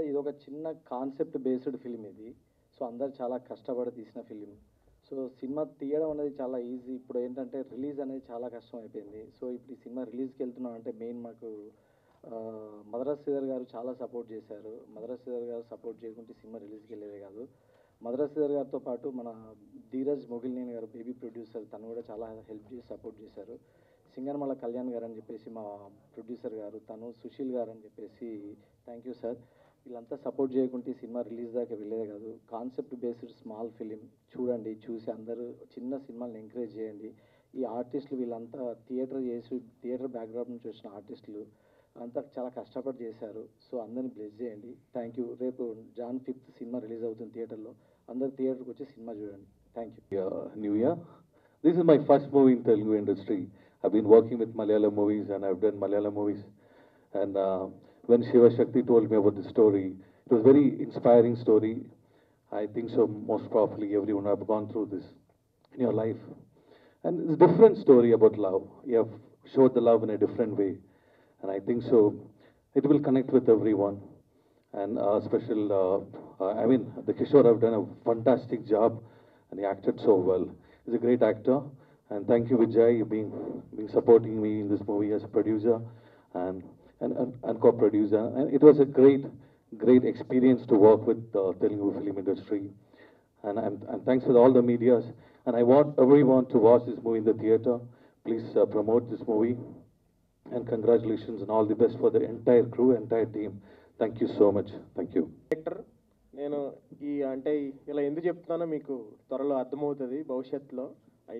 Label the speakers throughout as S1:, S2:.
S1: ఇదొక చిన్న concept based film ఇది. సో అందరు చాలా కష్టపడి తీసిన ఫిలిం. సో సినిమా తీయడం అనేది చాలా ఈజీ. ఇప్పుడు ఏంటంటే రిలీజ్ అనేది చాలా కష్టం అయిపోయింది. సో ఇప్పుడు ఈ సినిమా రిలీజ్కి వెళ్తున్నాం అంటే మెయిన్ మాకు మద్రాస్ శ్రీధర్ గారు చాలా సపోర్ట్ చేశారు. మద్రాస్ శ్రీధర్ గారు సపోర్ట్ చేయకుంటే సినిమా రిలీజ్కి వెళ్ళేదే కాదు. మద్రాస్ శ్రీధర్ గారితో పాటు మన ధీరజ్ మొగిలినేని గారు బేబీ ప్రొడ్యూసర్, తను కూడా చాలా హెల్ప్ చేసి సపోర్ట్ చేశారు. సింగర్మల కళ్యాణ్ గారు అని చెప్పేసి మా ప్రొడ్యూసర్ గారు, తను సుశీల్ గారు అని చెప్పేసి థ్యాంక్ యూ సార్. వీళ్ళంతా సపోర్ట్ చేయకుంటే ఈ సినిమా రిలీజ్ దాకా వెళ్ళేదే కాదు. కాన్సెప్ట్ బేస్డ్ స్మాల్ ఫిలిం చూడండి, చూసి అందరూ చిన్న సినిమాలను ఎంకరేజ్ చేయండి. ఈ ఆర్టిస్టులు వీళ్ళంతా థియేటర్ బ్యాక్గ్రౌండ్ నుంచి వచ్చిన ఆర్టిస్టులు అంతా చాలా కష్టపడి చేశారు. సో అందరిని బ్లెస్ చేయండి. Thank you. రేపు Jan 5th సినిమా రిలీజ్ అవుతుంది థియేటర్లో. అందరు థియేటర్కి వచ్చి సినిమా చూడండి. Thank you.
S2: New Year. This is my first movie in Telugu industry. I've been working with Malayalam movies and I've done Malayalam movies. And when Shiva Shakti told me about the story, it was a very inspiring story. I think so most probably everyone have gone through this in your life. And it's a different story about love. You have showed the love in a different way. And I think so it will connect with everyone. And the Kishore have done a fantastic job and he acted so well. He's a great actor. And thank you, Vijay, being supporting me in this movie as a producer and co-producer. And it was a great experience to work with the Telugu film industry. And thanks for all the medias. And I want everyone to watch this movie in the theater. Please promote this movie. And congratulations and all the best for the entire crew, entire team. Thank you so much. Thank you.
S3: నేను అంటే ఇలా ఎందుకు చెప్తున్నానో మీకు త్వరలో అర్థమవుతుంది భవిష్యత్తులో.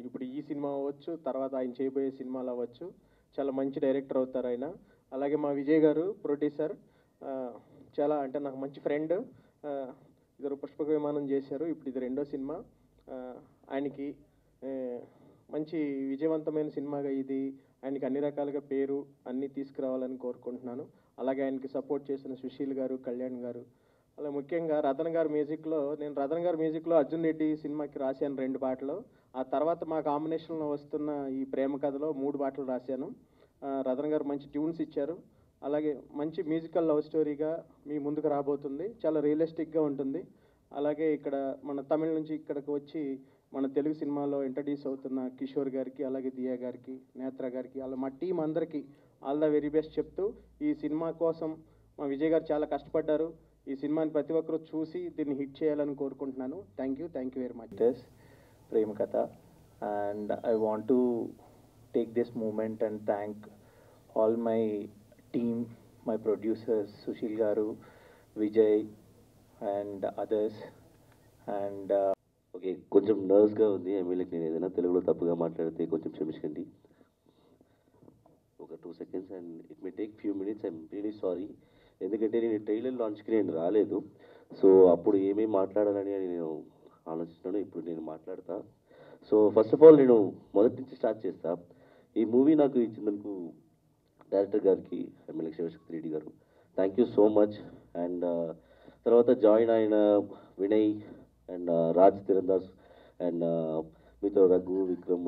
S3: ఇప్పుడు ఈ సినిమా అవ్వచ్చు, తర్వాత ఆయన చేయబోయే సినిమాలు అవ్వచ్చు, చాలా మంచి డైరెక్టర్ అవుతారు ఆయన. అలాగే మా విజయ్ గారు ప్రొడ్యూసర్, చాలా అంటే నాకు మంచి ఫ్రెండ్. ఇద్దరు పుష్పక విమానం చేశారు, ఇప్పుడు ఇది 2వ సినిమా. ఆయనకి మంచి విజయవంతమైన సినిమాగా ఇది ఆయనకి అన్ని రకాలుగా పేరు అన్నీ తీసుకురావాలని కోరుకుంటున్నాను. అలాగే ఆయనకి సపోర్ట్ చేసిన సుశీల్ గారు, కళ్యాణ్ గారు, అలా ముఖ్యంగా రతన్ గారి మ్యూజిక్లో అర్జున్ రెడ్డి సినిమాకి రాశాను 2 పాటలు. ఆ తర్వాత మా కాంబినేషన్లో వస్తున్న ఈ ప్రేమ కథలో 3 పాటలు రాశాను. రతన్ గారు మంచి ట్యూన్స్ ఇచ్చారు. అలాగే మంచి మ్యూజికల్ లవ్ స్టోరీగా మీ ముందుకు రాబోతుంది. చాలా రియలిస్టిక్గా ఉంటుంది. అలాగే ఇక్కడ మన తమిళ నుంచి ఇక్కడికి వచ్చి మన తెలుగు సినిమాలో ఇంట్రడ్యూస్ అవుతున్న కిషోర్ గారికి, అలాగే దియా గారికి, నేత్ర గారికి, అలా మా టీం అందరికీ ఆల్ ద వెరీ బెస్ట్ చెప్తూ, ఈ సినిమా కోసం మా విజయ్ గారు చాలా కష్టపడ్డారు. ఈ సినిమాని ప్రతి ఒక్కరూ చూసి దీన్ని హిట్ చేయాలని కోరుకుంటున్నాను. Thank you very much.
S4: Prema Katha. And I want to take this moment and thank all my team, my producers Sushil garu, Vijay and others. And
S5: okay, కొంచెం నర్వస్గా ఉంది. నేను ఏదైనా తెలుగులో తప్పుగా మాట్లాడితే కొంచెం క్షమించండి. ఒక 2 seconds and it may take few minutes. I'm really sorry. ఎందుకంటే నేను ట్రైలర్ లాంచ్కి నేను రాలేదు. సో అప్పుడు ఏమేమి మాట్లాడాలని నేను ఆలోచిస్తున్నాను. ఇప్పుడు నేను మాట్లాడతా. సో ఫస్ట్ ఆఫ్ ఆల్ నేను మొదటి నుంచి స్టార్ట్ చేస్తా. ఈ మూవీ నాకు ఇచ్చినందుకు డైరెక్టర్ గారికి, ఎమ్మెల్యే శివశక్తి రెడ్డి గారు, thank you so much. And తర్వాత జాయిన్ అయిన వినయ్ అండ్ రాజ్ తిరందాస్ అండ్ మీతో రఘు, విక్రమ్,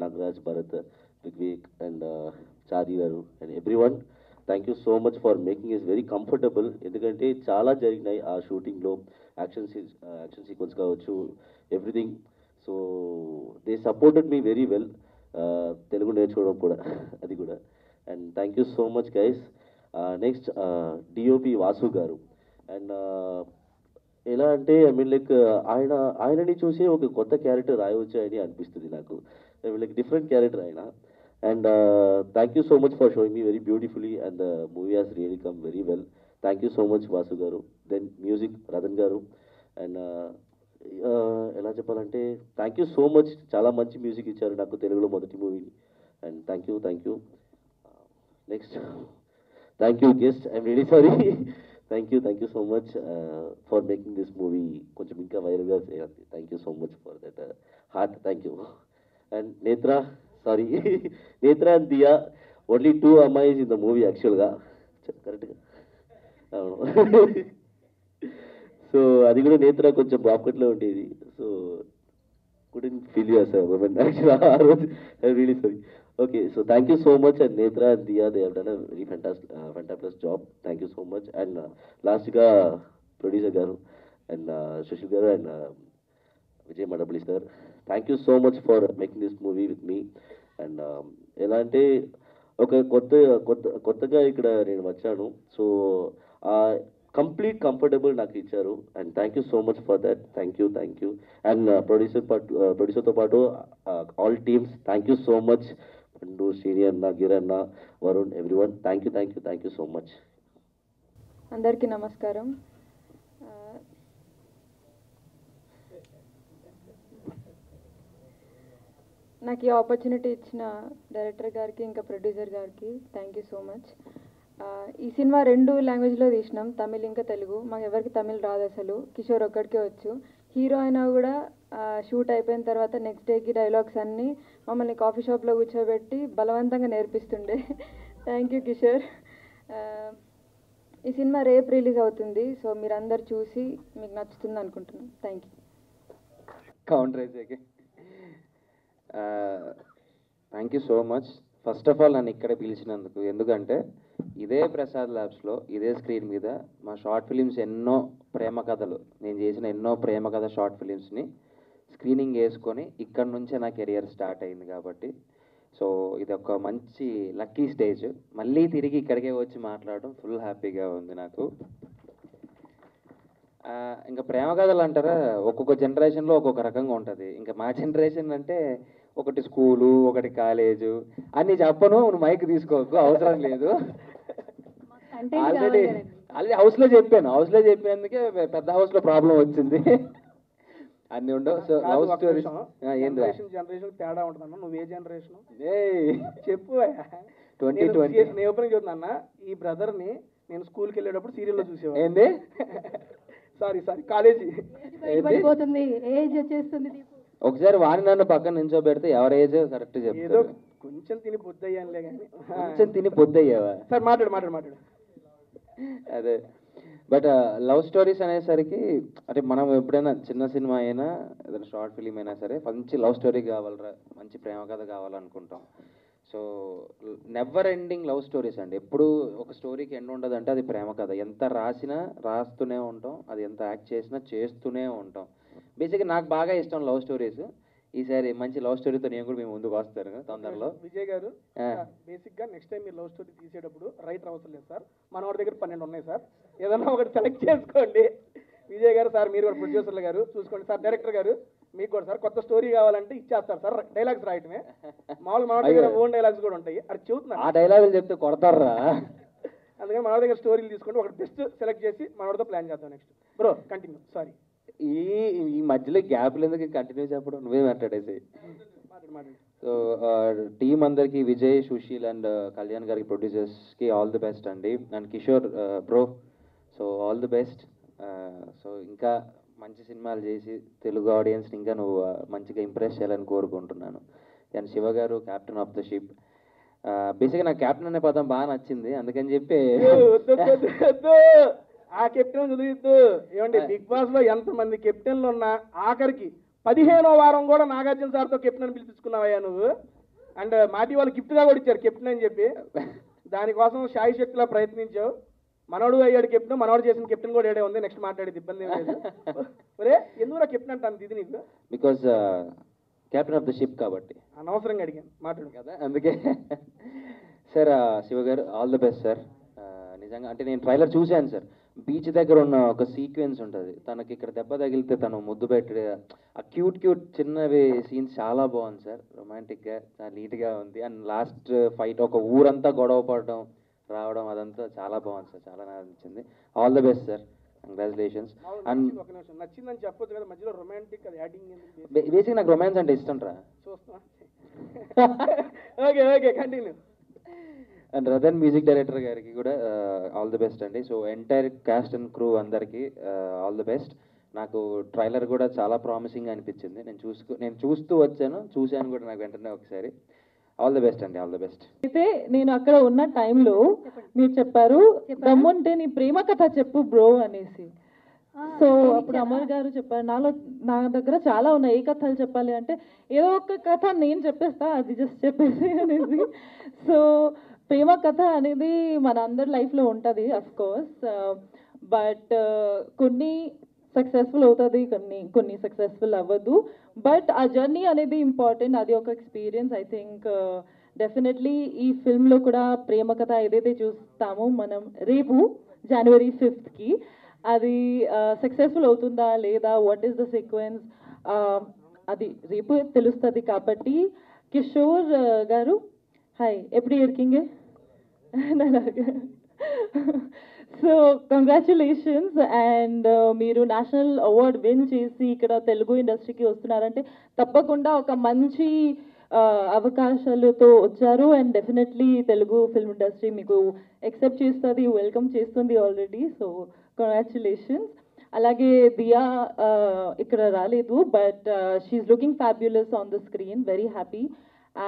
S5: నాగరాజ్, భరత్, వివేక్ అండ్ చారి గారు and everyone, thank you so much for making is very comfortable. ఎందుకంటే చాలా జరిగినాయి ఆ షూటింగ్లో, యాక్షన్ సీక్వెన్స్ కావచ్చు, everything. So they supported me very well. Telugu నేర్చుకోవడం కూడా అది కూడా. And thank you so much guys. Next DOP Vasu గారు. అండ్ ఎలా అంటే ఆయనని చూసి ఒక కొత్త క్యారెక్టర్ రాయవచ్చు అని అనిపిస్తుంది నాకు. డిఫరెంట్ క్యారెక్టర్ ఆయన. And thank you so much for showing me very beautifully and the movie has really come very well. Thank you so much Vasu garu. Then music Ratan గారు. అండ్ ఎలా చెప్పాలంటే థ్యాంక్ యూ సో మచ్, చాలా మంచి music ఇచ్చారు నాకు తెలుగులో మొదటి మూవీని. And thank you. Next thank you guest. I'm really sorry. Thank you so much for making this movie కొంచెం ఇంకా వైరల్గా చేయాలి. Thank you so much for that heart. Thank you. And Netra and Diya, only 2 అమ్మాయిస్ ఇన్ ద మూవీ యాక్చువల్గా, కరెక్ట్గా అవును. So అది కూడా నేత్ర కొంచెం బాప్కట్లో ఉండేది. So couldn't feel you as a woman actual ఆ రోజు. I really sorry. Okay, so thank you so much, and Netra and Dia, they have done a very fantastic job. Thank you so much. And last ga producer garu and Sushil garu and Vijay Madapalli sir, thank you so much for making this movie with me. And ఎలా అంటే ఒక కొత్తగా ఇక్కడ నేను వచ్చాను. So complete comfortable నాకు ఇచ్చారు. And thank you so much for that. Thank you. And ప్రొడ్యూసర్తో పాటు all teams thank you so much. Pandu, Srini అన్న, గిరన్న, Varun, everyone thank you so much.
S6: అందరికీ నమస్కారం. నాకు ఈ ఆపర్చునిటీ ఇచ్చిన డైరెక్టర్ గారికి ఇంకా ప్రొడ్యూసర్ గారికి థ్యాంక్ యూ సో మచ్. ఈ సినిమా 2 లాంగ్వేజ్లో తీసినాం, తమిళ్ ఇంకా తెలుగు. మాకు ఎవరికి తమిళ్ రాదు అసలు, కిషోర్ ఒక్కడికే వచ్చు. హీరో అయినా కూడా షూట్ అయిపోయిన తర్వాత నెక్స్ట్ డేకి డైలాగ్స్ అన్నీ మమ్మల్ని కాఫీ షాప్లో కూర్చోబెట్టి బలవంతంగా నేర్పిస్తుండే. Thank you Kishore. ఈ సినిమా రేపు రిలీజ్ అవుతుంది. సో మీరందరు చూసి మీకు నచ్చుతుంది అనుకుంటున్నాను. Thank you.
S7: కౌంటర్ అయితే thank you so much. First of all నన్ను ఇక్కడ పిలిచినందుకు, ఎందుకంటే ఇదే ప్రసాద్ ల్యాబ్స్లో ఇదే స్క్రీన్ మీద మా షార్ట్ ఫిలిమ్స్ ఎన్నో ప్రేమ కథలు, నేను చేసిన ఎన్నో ప్రేమ కథ షార్ట్ ఫిలిమ్స్ని స్క్రీనింగ్ వేసుకొని ఇక్కడ నుంచే నా కెరియర్ స్టార్ట్ అయింది కాబట్టి, సో ఇది ఒక మంచి లక్కీ స్టేజ్. మళ్ళీ తిరిగి ఇక్కడికే వచ్చి మాట్లాడడం ఫుల్ హ్యాపీగా ఉంది నాకు. ఇంకా ప్రేమ కథలు అంటారా, ఒక్కొక్క జనరేషన్లో ఒక్కొక్క రకంగా ఉంటుంది. ఇంకా మా జనరేషన్ అంటే ఒకటి స్కూలు, ఒకటి కాలేజు అన్నీ చెప్పను, నువ్వు మైక్ తీసుకోకు, అవసరం లేదు. ఆల్రెడీ హౌస్లో చెప్పినందుకే పెద్ద హౌస్లో ప్రాబ్లం వచ్చింది. అన్నీ ఉండవు. సో లవ్ స్టోరీస్ ఏంది
S8: జనరేషన్ తేడా ఉంటుందన్న. నువ్వు ఏ జనరేషన్ చెప్పు.
S7: 2020
S8: నేను ఓపెనింగ్ చెప్తున్నా, ఈ బ్రదర్ని నేను స్కూల్కి వెళ్ళేటప్పుడు సీరియల్లో చూసేవాడు.
S7: ఏంది
S8: సారీ కాలేజీ
S6: ఏజ్ వచ్చేస్తుంది.
S7: ఒకసారి వాణి నన్ను పక్కన నించోబెడితే ఎవరి ఏజ్ కరెక్ట్
S8: ఏదో
S7: చెప్తారు.
S8: కొంచెం తిని పొద్దయ్యానులే కానీ.
S7: కొంచెం తిని పొద్దయ్యావా?
S8: సార్ మాట్లాడు.
S7: అదే, బట్ లవ్ స్టోరీస్ అనేసరికి అంటే మనం ఎప్పుడైనా చిన్న సినిమా అయినా ఏదైనా షార్ట్ ఫిలిం అయినా సరే మంచి లవ్ స్టోరీ కావాలరా, మంచి ప్రేమ కథ కావాలనుకుంటాం. So never ending love stories అండి. ఎప్పుడు ఒక స్టోరీకి ఎండ్ ఉండదు అంటే అది ప్రేమ కథ. ఎంత రాసినా రాస్తూనే ఉంటాం, అది ఎంత యాక్ట్ చేసినా చేస్తూనే ఉంటాం. బేసిక్గా నాకు బాగా ఇష్టం లవ్ స్టోరీస్. ఈసారి మంచి లవ్ స్టోరీతో నేను కూడా మేము ముందుకు వస్తాను తొందరలో.
S8: విజయ్ గారు, బేసిక్ గా నెక్స్ట్ టైం మీరు లవ్ స్టోరీ తీసేటప్పుడు రైటర్ అవసరం లేదు సార్, మన వాడి దగ్గర 12 ఉన్నాయి సార్, ఏదన్నా ఒకటి సెలెక్ట్ చేసుకోండి. విజయ్ గారు సార్, మీరు కూడా ప్రొడ్యూసర్లు గారు చూసుకోండి సార్. డైరెక్టర్ గారు మీకు కూడా సార్ కొత్త స్టోరీ కావాలంటే ఇచ్చేస్తారు సార్. డైలాగ్స్ రాయటమే మామూలు, మన దగ్గర ఓన్ డైలాగ్స్ కూడా ఉంటాయి. అది చెబుతున్నారు,
S7: ఆ డైలాగులు చెప్తే కొడతారా.
S8: అందుకని మన దగ్గర స్టోరీలు తీసుకుంటే ఒకటి బెస్ట్ సెలెక్ట్ చేసి మనవాడితో ప్లాన్ చేద్దాం. Next bro continue. సారీ,
S7: ఈ మధ్యలో గ్యాప్లు ఎందుకు కంటిన్యూ చెప్పడం, నువ్వే మాట్లాడేసి. సో టీం అందరికి, విజయ్, సుశీల్ అండ్ కళ్యాణ్ గారికి, ప్రొడ్యూసర్స్కి ఆల్ ది బెస్ట్ అండి. And Kishore bro, so all the best. So ఇంకా మంచి సినిమాలు చేసి తెలుగు ఆడియన్స్ని ఇంకా నువ్వు మంచిగా ఇంప్రెస్ చేయాలని కోరుకుంటున్నాను. అండ్ శివ గారు, క్యాప్టెన్ ఆఫ్ ద షిప్. బేసిక్గా నాకు క్యాప్టెన్ అనే పదం బాగా నచ్చింది, అందుకని చెప్పి
S8: ఆ కెప్టెన్ చదివిద్దు. ఏమండి, బిగ్ బాస్ లో ఎంతమంది కెప్టెన్లు ఉన్నా ఆఖరికి 15వ వారం కూడా నాగార్జున సార్తో కెప్టెన్ అని పిలిపించుకున్నావయ్యా నువ్వు. అండ్ మాటి వాళ్ళు గిఫ్ట్గా కూడా ఇచ్చారు కెప్టెన్ అని చెప్పి. దానికోసం శాయి శక్తిలా ప్రయత్నించావు. మనోడు అయ్యాడు కెప్టెన్, మనోడు చేసిన కెప్టెన్ కూడా ఏడే ఉంది. నెక్స్ట్ మాట్లాడేది ఇబ్బంది ఏం లేదు. ఒరే ఎందుకు కెప్టెన్ అంటాను ఇది నీకు?
S7: Because captain of the ship కాబట్టి.
S8: అనవసరంగా అడిగాను, మాట్లాడు
S7: కదా అందుకే. సార్ శివ గారు ఆల్ ది బెస్ట్ సార్. నిజంగా అంటే నేను ట్రైలర్ చూశాను సార్. బీచ్ దగ్గర ఉన్న ఒక సీక్వెన్స్ ఉంటుంది, తనకి ఇక్కడ దెబ్బ తగిలితే తను ముద్దు పెట్టి ఆ క్యూట్ చిన్నవి సీన్స్ చాలా బాగుంది సార్. రొమాంటిక్గా చాలా నీట్గా ఉంది. అండ్ లాస్ట్ ఫైట్ ఒక ఊరంతా గొడవ పడడం రావడం అదంతా చాలా బాగుంది సార్, చాలా నచ్చింది. All the best sir, congratulations. And
S8: నచ్చిందని చెప్పొచ్చు కదా, మధ్యలో రొమాంటిక్ అది యాడింగ్.
S7: బేసిక్ నాకు రొమాన్స్ అంటే ఇష్టం రా.
S8: చూస్తున్నా. Okay continue.
S7: And Ratan music director గారికి కూడా ఆల్ ది బెస్ట్ అండి. So entire cast and crew అందరికీ ఆల్ ది బెస్ట్. నాకు ట్రైలర్ కూడా చాలా ప్రామిసింగ్ అనిపించింది. నేను చూస్తూ చూశాను కూడా నాకు వెంటనే ఒకసారి. ఆల్ ది బెస్ట్ అండి, ఆల్ ది బెస్ట్.
S9: అయితే నేను అక్కడ ఉన్న టైంలో మీరు చెప్పారు దమ్ముంటే నీ ప్రేమ కథ చెప్పు బ్రో అనేసి. సో అప్పుడు అమర్ గారు చెప్పారు, నా దగ్గర చాలా ఉన్నాయి, ఏ కథలు చెప్పాలి అంటే ఏదో ఒక కథ నేను చెప్పేస్తా, అది జస్ట్ చెప్పేసి అనేది. సో ప్రేమ కథ అనేది మన అందరి లైఫ్లో ఉంటుంది అఫ్ కోర్స్, బట్ కొన్ని సక్సెస్ఫుల్ అవుతుంది, కొన్ని సక్సెస్ఫుల్ అవ్వదు, బట్ ఆ జర్నీ అనేది ఇంపార్టెంట్, అది ఒక ఎక్స్పీరియన్స్. ఐ థింక్ డెఫినెట్లీ ఈ ఫిల్మ్లో కూడా ప్రేమ కథ ఏదైతే చూస్తామో మనం రేపు January 5th అది సక్సెస్ఫుల్ అవుతుందా లేదా, వాట్ ఈస్ ద సీక్వెన్స్, అది రేపు తెలుస్తుంది. కాబట్టి కిషోర్ గారు హాయ్, ఎప్పుడు ఇరికింగే. సో కంగ్రాచులేషన్స్, అండ్ మీరు నేషనల్ అవార్డ్ విన్ చేసి ఇక్కడ తెలుగు ఇండస్ట్రీకి వస్తున్నారంటే తప్పకుండా ఒక మంచి అవకాశాలతో వచ్చారు, and definitely Telugu film industry మీకు ఎక్సెప్ట్ చేస్తుంది, వెల్కమ్ చేస్తుంది ఆల్రెడీ. So congratulations. అలాగే దియా ఇక్కడ రాలేదు, but she's looking fabulous on the screen, very happy.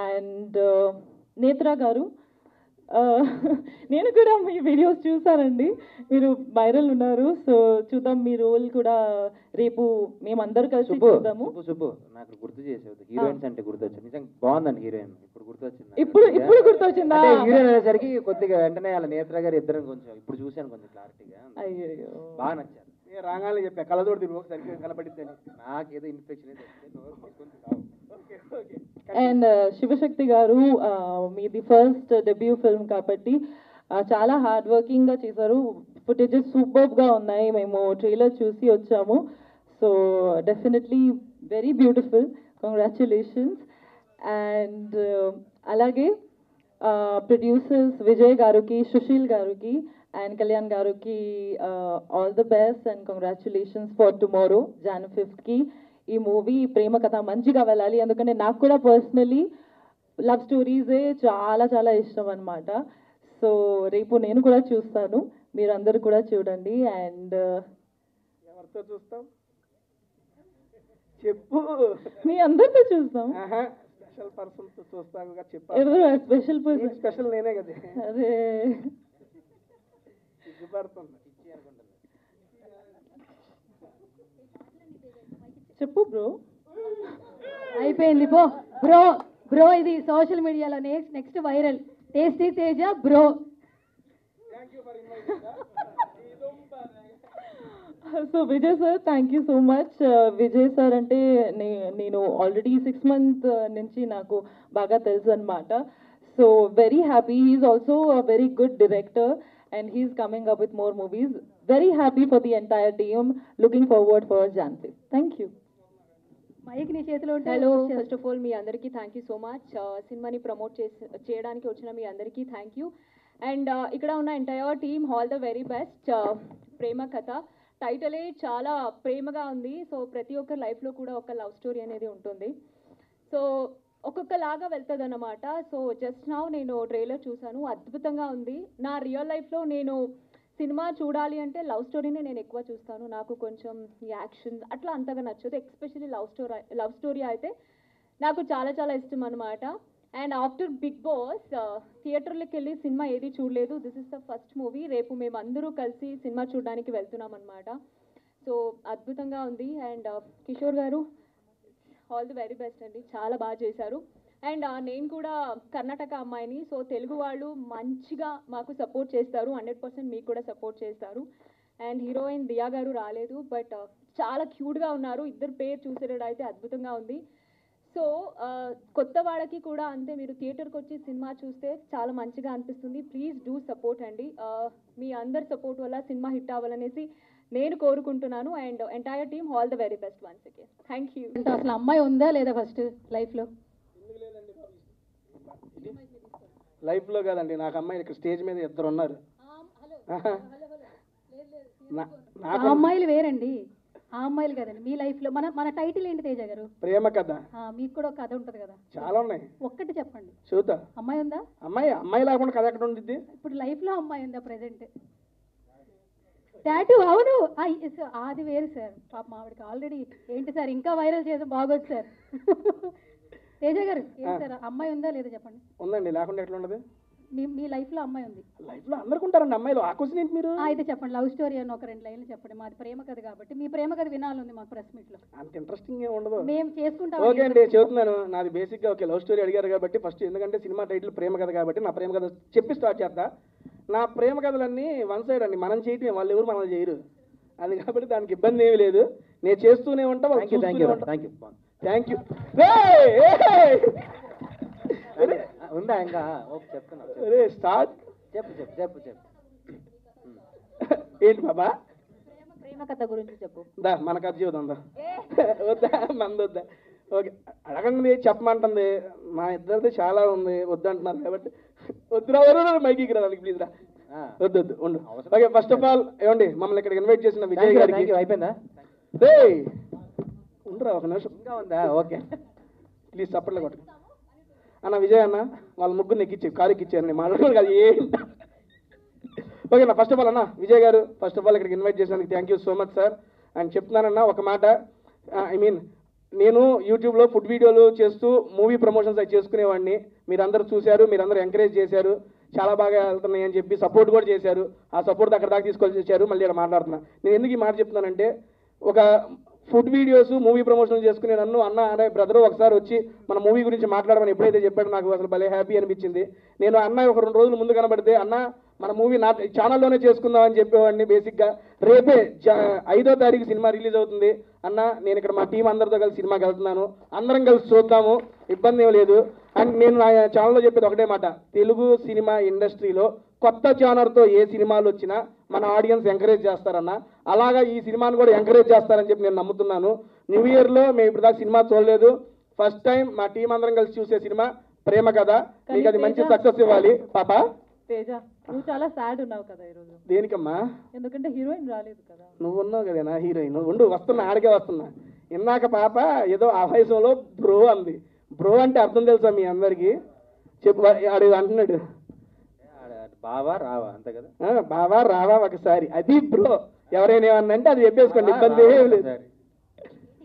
S9: And Netra garu, నేను కూడా మీ వీడియోస్ చూసానండి, మీరు వైరల్ ఉన్నారు. సో చూద్దాం, మీ రోల్ కూడా రేపు మేమందరూ కలిసి చూద్దాము.
S7: సుబ్బు నాకు గుర్తు చేసేది, హీరోయిన్స్ అంటే గుర్తొచ్చింది, నిజంగా బాగుందండి హీరోయిన్, ఇప్పుడు గుర్తొచ్చింది.
S9: ఇప్పుడు గుర్తొచ్చిందా?
S7: హీరోయిన్ అనేసరికి కొద్దిగా వెంటనే వాళ్ళ నేత్ర గారు ఇద్దరం కొంచెం ఇప్పుడు చూశాను, కొంచెం క్లారిటీగా,
S9: అయ్యో
S7: బాగా నచ్చారు.
S8: రాగానే చెప్పా కళ్ళతోటి తిరుగు సరిగ్గా కనపడిద్దని,
S7: నాకేదో ఇన్ఫెక్షన్
S9: అండ్ శివశక్తి గారు, మీది ఫస్ట్ డెబ్యూ ఫిల్మ్ కాబట్టి చాలా హార్డ్ వర్కింగ్గా చేశారు, ఫుటేజెస్ సూపర్గా ఉన్నాయి, మేము ట్రైలర్ చూసి వచ్చాము. So definitely very beautiful, congratulations. And అలాగే ప్రొడ్యూసర్స్ విజయ్ గారికి, సుశీల్ గారికి అండ్ కళ్యాణ్ గారికి all the best and congratulations for tomorrow January 5th. ఈ మూవీ ప్రేమ కథ మంచిగా వెళ్ళాలి, ఎందుకంటే నాకు కూడా పర్సనలీ లవ్ స్టోరీసే చాలా చాలా ఇష్టం అనమాట. సో రేపు నేను కూడా చూస్తాను, మీరందరూ కూడా చూడండి. అండ్
S8: ఎవరితో చూస్తాం చెప్పు,
S9: మీ అందరితో చూస్తాం.
S8: స్పెషల్ పర్సన్తో చూస్తాను చెప్పు.
S9: ఎవరు స్పెషల్ పర్సన్?
S8: స్పెషల్ నేనే కదా.
S9: అదే
S8: సిగ్గుపడుతుంది.
S9: చెప్పు బ్రో.
S10: అయిపోయింది పో బ్రో. బ్రో ఇది సోషల్ మీడియాలో next viral, tasty Teja bro.
S9: So Vijay sir, thank you so much. Vijay sir అంటే నేను ఆల్రెడీ 6 months నుంచి నాకు బాగా తెలుసు అనమాట. So very happy, he's also a very good director and he's coming up with more movies. Very happy for the entire team, looking forward for January 5th. Thank you.
S10: Mic నీ చేతిలో ఉంటే.
S6: Hello, first of all మీ అందరికీ thank you so much. సినిమాని promote చేయడానికి వచ్చిన మీ అందరికీ థ్యాంక్ యూ. అండ్ ఇక్కడ ఉన్న entire team all the very best. Prema Katha టైటిలే చాలా ప్రేమగా ఉంది. సో ప్రతి ఒక్కరి లైఫ్లో కూడా ఒక లవ్ స్టోరీ అనేది ఉంటుంది. సో ఒక్కొక్కలాగా వెళ్తుంది అన్నమాట. సో జస్ట్ నౌ నేను ట్రైలర్ చూశాను, అద్భుతంగా ఉంది. నా రియల్ లైఫ్లో నేను సినిమా చూడాలి అంటే లవ్ స్టోరీనే నేను ఎక్కువ చూస్తాను. నాకు కొంచెం యాక్షన్ అట్లా అంతగా నచ్చదు, ఎస్పెషల్లీ లవ్ స్టోరీ అయితే నాకు చాలా చాలా ఇష్టం అనమాట. అండ్ ఆఫ్టర్ బిగ్ బాస్ థియేటర్లోకి వెళ్ళి సినిమా ఏది చూడలేదు, this is the first movie. రేపు మేము అందరూ కలిసి సినిమా చూడడానికి వెళ్తున్నాం అనమాట. సో అద్భుతంగా ఉంది. అండ్ కిషోర్ గారు ఆల్ ది వెరీ బెస్ట్ అండి, చాలా బాగా చేశారు. అండ్ నేను కూడా కర్ణాటక అమ్మాయిని, సో తెలుగు వాళ్ళు మంచిగా మాకు సపోర్ట్ చేస్తారు, 100% మీకు కూడా సపోర్ట్ చేస్తారు. అండ్ హీరోయిన్ దియా గారు రాలేదు, బట్ చాలా క్యూట్గా ఉన్నారు. ఇద్దరు పేరు చూసేటైతే అద్భుతంగా ఉంది. సో కొత్త వాళ్ళకి కూడా అంతే, మీరు థియేటర్కి వచ్చి సినిమా చూస్తే చాలా మంచిగా అనిపిస్తుంది. ప్లీజ్ డూ సపోర్ట్ అండి. మీ అందరి సపోర్ట్ వల్ల సినిమా హిట్ అవ్వాలనేసి నేను కోరుకుంటున్నాను. And entire team all the very best once again. Thank you.
S10: అంటే అసలు అమ్మాయి ఉందా లేదా ఫస్ట్ లైఫ్లో?
S8: లైఫ్లో కాదండి, నాకు అమ్మాయి ఇక్కడ స్టేజ్ మీద ఇద్దరు ఉన్నారు.
S10: ఆ అమ్మాయిలు వేరండి, ఆ అమ్మాయిలు కదండి మీ లైఫ్లో. మన టైటిల్ ఏంటి తేజ గారు?
S8: ప్రేమ కథ.
S10: మీకు కూడా ఒక కథ ఉంటుంది కదా?
S8: చాలా ఉన్నాయి.
S10: ఒక్కటి చెప్పండి.
S8: చూద్దా.
S10: అమ్మాయి ఉందా?
S8: అమ్మాయి లేకుండా కథ ఎక్కడ ఉంటుంది?
S10: ఇప్పుడు లైఫ్లో అమ్మాయి ఉందా ప్రెసెంట్? టాటూ, అవును అది వేరు సార్. పాప ఆవిడకి ఆల్రెడీ ఏంటి సార్, ఇంకా వైరల్ చేసి బాగోదు సార్. తేజ గారు ఏంటి సార్, అమ్మాయి ఉందా లేదా చెప్పండి.
S8: ఉందండి, లేకుండా ఎట్లా ఉండదు?
S10: మీ లైఫ్లో అమ్మాయి ఉంది.
S8: లైఫ్లో అందరికి ఉంటారండి అమ్మాయిలు. ఆ క్వశ్చన్ ఏంటి మీరు?
S10: అయితే చెప్పండి, లవ్ స్టోరీ అని ఒక 2 లైన్లు చెప్పండి. మాది ప్రేమ కథ కాబట్టి మీ ప్రేమ కథ వినాలంది మాకు ప్రెస్ మీట్లో.
S8: అంత ఇంట్రెస్టింగ్ ఏమి ఉండదు.
S10: మేము చేసుకుంటాం.
S8: ఓకే అండి, చెబుతున్నాను. నాది బేసిక్గా ఓకే లవ్ స్టోరీ అడిగారు కాబట్టి ఫస్ట్, ఎందుకంటే సినిమా టైటిల్ ప్రేమ కథ కాబట్టి నా ప్రేమ కథ చెప్పి స్టార్ట్ చేస్తా. నా ప్రేమ కథలన్నీ వన్ సైడ్ అండి, మనం చేయటమే, వాళ్ళు ఎవరు మనల్ని చేయరు. అది కాబట్టి దానికి ఇబ్బంది ఏమీ లేదు. నేను చేస్తూనే ఉంటా. Thank you.
S7: ఉందా ఇంకా చెప్తున్నా.
S8: స్టార్ట్.
S7: చెప్పు
S8: ఏంటి బాబా?
S9: ప్రేమ కథ గురించి చెప్పు.
S8: దా మన కథ జీవితం దా. వద్దా మంది వద్దా? ఓకే అడగండి, చెప్పమంటుంది. మా ఇద్దరిది చాలా ఉంది, వద్దంటున్నారు కాబట్టి వద్దురా మైకి రావాలి ప్లీజ్ రా. వద్దు ఉండు. ఓకే ఫస్ట్ ఆఫ్ ఆల్ ఏమండి మమ్మల్ని ఇక్కడికి ఇన్వైట్ చేసిన విజయ్ గారికి.
S7: అయిపోయిందా?
S8: ఉండరా ఒక నిమిషం.
S7: ఇంకా ఉందా? ఓకే
S8: ప్లీజ్ చప్పట్లు కొట్టు అన్న. విజయ్ అన్న వాళ్ళ ముగ్గురు ఎక్కిచ్చి కారు ఎక్కిచ్చారు, మాట్లాడుకోవాలి కదా ఏంటి. ఓకే అన్న, ఫస్ట్ ఆఫ్ ఆల్ అన్న Vijay garu first of all ఇక్కడికి ఇన్వైట్ చేసినందుకు thank you so much sir. And చెప్తున్నానన్న ఒక మాట, ఐ మీన్ నేను యూట్యూబ్లో ఫుడ్ వీడియోలు చేస్తూ మూవీ ప్రమోషన్స్ అవి చేసుకునేవాడిని. మీరందరూ చూశారు, మీరందరూ ఎంకరేజ్ చేశారు, చాలా బాగా వెళ్తున్నాయి అని చెప్పి సపోర్ట్ కూడా చేశారు. ఆ సపోర్ట్ అక్కడ దాకా తీసుకొచ్చి వచ్చారు. మళ్ళీ ఇక్కడ మాట్లాడుతున్నా. నేను ఎందుకు ఈ మాట చెప్తున్నానంటే, ఒక ఫుడ్ వీడియోస్ మూవీ ప్రమోషన్లు చేసుకునే నన్ను అనే బ్రదర్ ఒకసారి వచ్చి మన మూవీ గురించి మాట్లాడమని ఎప్పుడైతే చెప్పాడో నాకు అసలు భలే హ్యాపీ అనిపించింది. నేను అన్న ఒక 2 రోజులు ముందు కనబడితే అన్న మన మూవీ నా ఛానల్లోనే చేసుకుందామని చెప్పేవాడిని. బేసిక్గా రేపే 5వ తారీఖు సినిమా రిలీజ్ అవుతుంది అన్న, నేను ఇక్కడ మా టీం అందరితో కలిసి సినిమాకి వెళ్తున్నాను, అందరం కలిసి చూద్దాము, ఇబ్బంది ఏం లేదు. అండ్ నేను నా ఛానల్లో చెప్పేది ఒకటే మాట, తెలుగు సినిమా ఇండస్ట్రీలో కొత్త జానర్తో ఏ సినిమాలు వచ్చినా మన ఆడియన్స్ ఎంకరేజ్ చేస్తారన్న, అలాగా ఈ సినిమాను కూడా ఎంకరేజ్ చేస్తారని చెప్పి నేను నమ్ముతున్నాను. న్యూ ఇయర్లో మేము ఇప్పుడు దాకా సినిమా చూడలేదు, ఫస్ట్ టైం మా టీం అందరం కలిసి చూసే సినిమా ప్రేమ కథ. మీకు అది మంచి సక్సెస్ ఇవ్వాలి పాప.
S9: తేజ నువ్వు చాలా సాడ్ ఉన్నావు కదా ఈరోజు.
S8: దేనికమ్మా?
S9: ఎందుకంటే హీరోయిన్ రాలేదు కదా.
S8: నువ్వు ఉన్నావు కదా నా హీరోయిన్. ఉండు వస్తున్నా, ఆడికే వస్తున్నా. ఇందాక పాప ఏదో ఆవేశంలో బ్రో అంది. బ్రో అంటే అర్థం తెలుసా మీ అందరికి? చెప్పు. ఆడు అంటున్నాడు
S7: బావా రావా అంతే కదా.
S8: బావా రావా ఒకసారి, అది బ్రో. ఎవరైనా ఏమన్నా అంటే అది చెప్పేసుకోండి, ఇబ్బంది ఏం లేదు.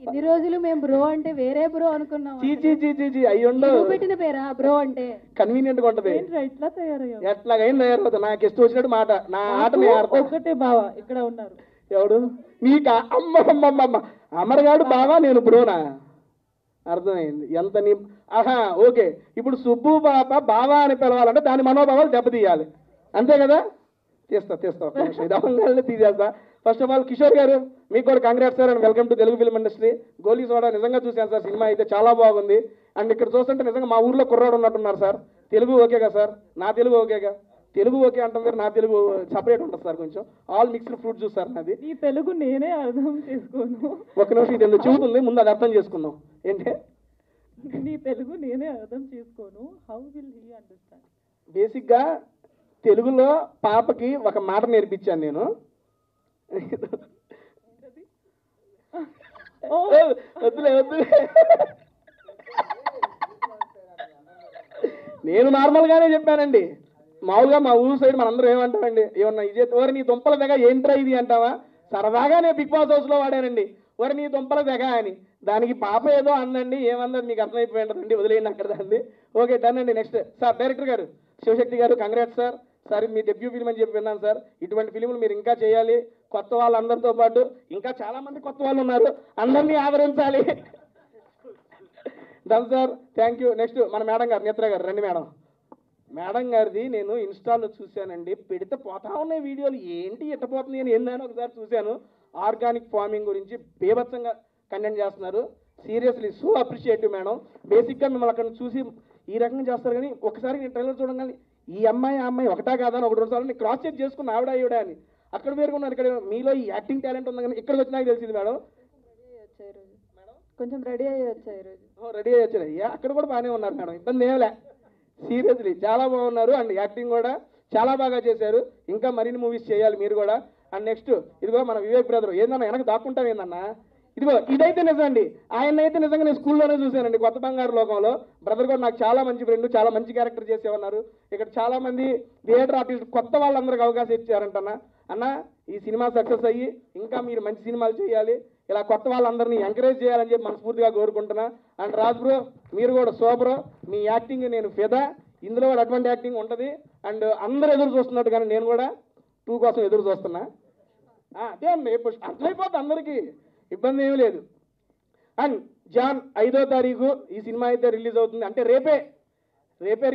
S10: ఇన్ని రోజులు మేము బ్రో అంటే వేరే బ్రో అనుకున్నాం.
S8: చీ అయ్యుండో
S10: పెట్టిన పేరా బ్రో అంటే?
S8: కన్వీనియంట్ గా ఉంటది.
S9: ఎట్లా తయారయ్యావు?
S8: ఎట్లాగైనా తయారవుతుంది. నాకు ఇష్టం వచ్చినట్టు మాట, నా ఆట
S9: ఒకటే బావా ఇక్కడ ఉన్నారు.
S8: ఎవడు నీకు? అమ్మ అమరగాడు బావా, నేను బ్రోనా? అర్థమైంది ఎంత నీ. ఆహా ఓకే. ఇప్పుడు సుబ్బు పాప బావా అని పిలవాలంటే దాని మనోభావాలు దెబ్బతీయాలి, అంతే కదా? తీస్తా ఇది తీసేస్తా. ఫస్ట్ ఆఫ్ ఆల్ కిషోర్ గారు మీకు కూడా congrats sir and welcome to Telugu film industry. Goli soda నిజంగా చూశాను సార్, సినిమా అయితే చాలా బాగుంది. అండ్ ఇక్కడ చూస్తుంటే నిజంగా మా ఊర్లో కుర్రాడు ఉన్నట్టున్నారు సార్. తెలుగు ఓకేగా సార్? నా తెలుగు ఓకేగా? తెలుగు ఓకే అంటాం, నా తెలుగు సపరేట్ ఉంటుంది సార్, కొంచెం all mixed fruit juice sir నాది.
S9: ఈ తెలుగు నేనే అర్థం చేసుకోను.
S8: ఒక నిమిషం, ఇది ఎందుకు చెబుతుంది, ముందు అది అర్థం చేసుకుందాం. ఏంటి
S9: నీ తెలుగు నేనే అర్థం చేసుకోను, హౌ విల్ హీ అండర్స్టాండ్?
S8: బేసిక్గా తెలుగులో పాపకి ఒక మాట నేర్పించాను నేను. వద్దులే నేను నార్మల్గానే చెప్పానండి. మామూలుగా మా ఊరు సైడ్ మనందరం ఏమంటామండి, ఏమన్నా ఇది ఓరి నీ దుంపల తెగ ఏంట్రా ఇది అంటావా? సరదాగా నేను బిగ్ బాస్ హౌస్లో వాడానండి, ఓరి నీ దుంపల తెగ అని. దానికి పాప ఏదో అందండి, ఏమన్నది మీకు అర్థమైపోయి ఉంటుందండి, వదిలేయండి అక్కడ దాన్ని. ఓకే డన్ అండి. నెక్స్ట్ సార్ డైరెక్టర్ గారు శివశక్తి గారు, కంగ్రాట్స్ సార్. సార్ మీ డెబ్యూ ఫిల్మ్ అని చెప్పి విన్నాను సార్. ఇటువంటి ఫిలింలు మీరు ఇంకా చేయాలి. కొత్త వాళ్ళందరితో పాటు ఇంకా చాలా మంది కొత్త వాళ్ళు ఉన్నారు, అందరినీ ఆదరించాలి. Done sir, thank you. Next మన మేడం గారు, నేత్ర గారు రండి. మేడం గారిది నేను ఇన్స్టాలో చూశానండి, పెడితే పోతా ఉన్నాయి వీడియోలు, ఏంటి ఎట్టపోతుంది అని ఏందని ఒకసారి చూశాను. ఆర్గానిక్ ఫార్మింగ్ గురించి బేభత్సంగా కంటెంట్ చేస్తున్నారు. Seriously so appreciative madam. బేసిక్గా మిమ్మల్ని అక్కడ చూసి ఈ రకంగా చేస్తారు, కానీ ఒకసారి నేను ట్రైలర్ చూడగానే ఈ అమ్మాయి ఆ అమ్మాయి ఒకటా కాదా అని 1-2 సార్లు నేను క్రాస్ చెక్ చేసుకున్న ఆవిడ అని. అక్కడ పేరుకున్నారు, ఇక్కడ మీలో ఈ యాక్టింగ్ టాలెంట్ ఉంది, కానీ ఇక్కడికి వచ్చినాక తెలిసింది మేడం.
S6: కొంచెం రెడీ అయ్యి వచ్చాయి ఈరోజు.
S8: రెడీ అయ్యి వచ్చారు. అక్కడ కూడా బాగానే ఉన్నారు మేడం, ఇబ్బంది ఏమలే. సీరియస్లీ చాలా బాగున్నారు. అండ్ యాక్టింగ్ కూడా చాలా బాగా చేశారు. ఇంకా మరిన్ని మూవీస్ చేయాలి మీరు కూడా. అండ్ నెక్స్ట్ ఇదిగో మన వివేక్ బ్రదర్, ఏందన్నా వెనక దాక్కుంటాం ఏందన్నా? ఇదిగో ఇదైతే నిజం అండి, ఆయన అయితే నిజంగా నేను స్కూల్లోనే చూశానండి, కొత్త బంగారు లోకంలో. బ్రదర్ కూడా నాకు చాలా మంచి ఫ్రెండ్, చాలా మంచి క్యారెక్టర్ చేసేవన్నారు. ఇక్కడ చాలా మంది థియేటర్ ఆర్టిస్ట్ కొత్త వాళ్ళందరికీ అవకాశం ఇచ్చారంటన్నా. అన్న ఈ సినిమా సక్సెస్ అయ్యి ఇంకా మీరు మంచి సినిమాలు చేయాలి, ఇలా కొత్త వాళ్ళందరినీ ఎంకరేజ్ చేయాలని చెప్పి మనస్ఫూర్తిగా కోరుకుంటున్నా. అండ్ రాజ్ బ్రో మీరు కూడా సూపర్, మీ యాక్టింగ్ నేను ఫిదా. ఇందులో కూడా అటువంటి యాక్టింగ్ ఉంటుంది. అండ్ అందరూ ఎదురు చూస్తున్నట్టు కానీ నేను కూడా 2 కోసం ఎదురు చూస్తున్నా. అదే అండి, ఇప్పుడు అర్థమైపోతుంది అందరికీ, ఇబ్బంది ఏమీ లేదు. అండ్ జాన్ 5వ తారీఖు ఈ సినిమా అయితే రిలీజ్ అవుతుంది, అంటే రేపే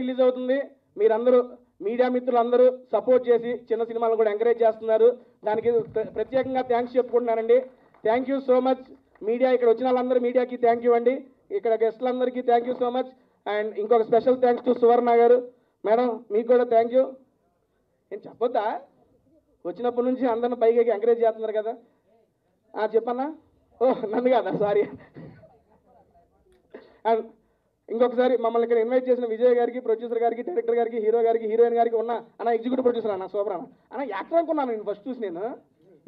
S8: రిలీజ్ అవుతుంది. మీరందరూ మీడియా మిత్రులందరూ సపోర్ట్ చేసి చిన్న సినిమాలను కూడా ఎంకరేజ్ చేస్తున్నారు. దానికి ప్రత్యేకంగా థ్యాంక్స్ చెప్పుకుంటున్నానండి. Thank you so much media, ఇక్కడ వచ్చిన వాళ్ళందరూ మీడియాకి థ్యాంక్ యూ అండి, ఇక్కడ గెస్టులందరికీ thank you so much. And ఇంకొక special thanks to Suvarna garu madam, మీకు కూడా థ్యాంక్ యూ. నేను చెప్పొద్దా, వచ్చినప్పటి నుంచి అందరిని పైకి ఎంకరేజ్ చేస్తున్నారు కదా. చెప్పన్నా, నన్ను కాదా, సారీ. అండ్ ఇంకొకసారి మమ్మల్ని ఇక్కడ ఇన్వైట్ చేసిన విజయ్ గారికి, ప్రొడ్యూసర్ గారికి, డైరెక్టర్ గారికి, హీరో గారికి, హీరోయిన్ గారికి ఉన్న అన్న ఎగ్జిక్యూటివ్ ప్రొడ్యూసర్ అన్న సూపర్ అన్న యాక్టర్ అనుకున్నాను నేను ఫస్ట్ చూసి. నేను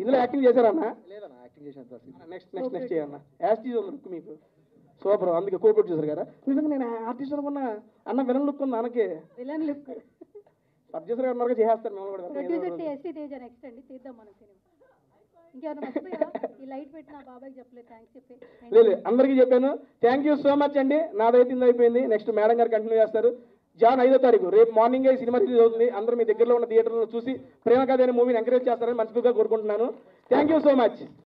S8: ఇందులో యాక్టింగ్ చేశారన్న?
S1: లేదన్నా, యాక్టింగ్ చేశాను.
S8: నెక్స్ట్ చేయన్న, యాస్టీజ్ ఉంది లుక్ మీకు సూపర్, అందుకే కో ప్రొడ్యూసర్ గారా. నిజంగా నేను ఆర్టిస్ట్ అనుకున్నా అన్న, విలన్ లుక్ ఉంది అన్నకి.
S10: విలన్ లుక్
S8: ప్రొడ్యూసర్ గారు మరొక చేస్తారు మేము కూడా.
S10: ప్రొడ్యూసర్ ఎస్టీ తేజ నెక్స్ట్ అండి, తీద్దాం మనం సినిమా. ఇంకేమైనా మర్చిపోయా? ఈ లైట్ పెట్టిన బాబాయ్కి చెప్పలేదు థ్యాంక్స్ చెప్పి.
S8: లేదు, అందరికీ చెప్పాను. థ్యాంక్ యూ సో మచ్ అండి. నాదైతే అయిపోయింది, నెక్స్ట్ మేడం గారు కంటిన్యూ చేస్తారు. జాన్ 5వ తారీఖు రేపు మార్నింగే ఈ సినిమా రిలీజ్ అవుతుంది. అందరూ మీ దగ్గరలో ఉన్న థియేటర్లో చూసి ప్రేమ కథ అనే మూవీని ఎంకరేజ్ చేస్తారని మనస్ఫూర్తిగా కోరుకుంటున్నాను. Thank you so much.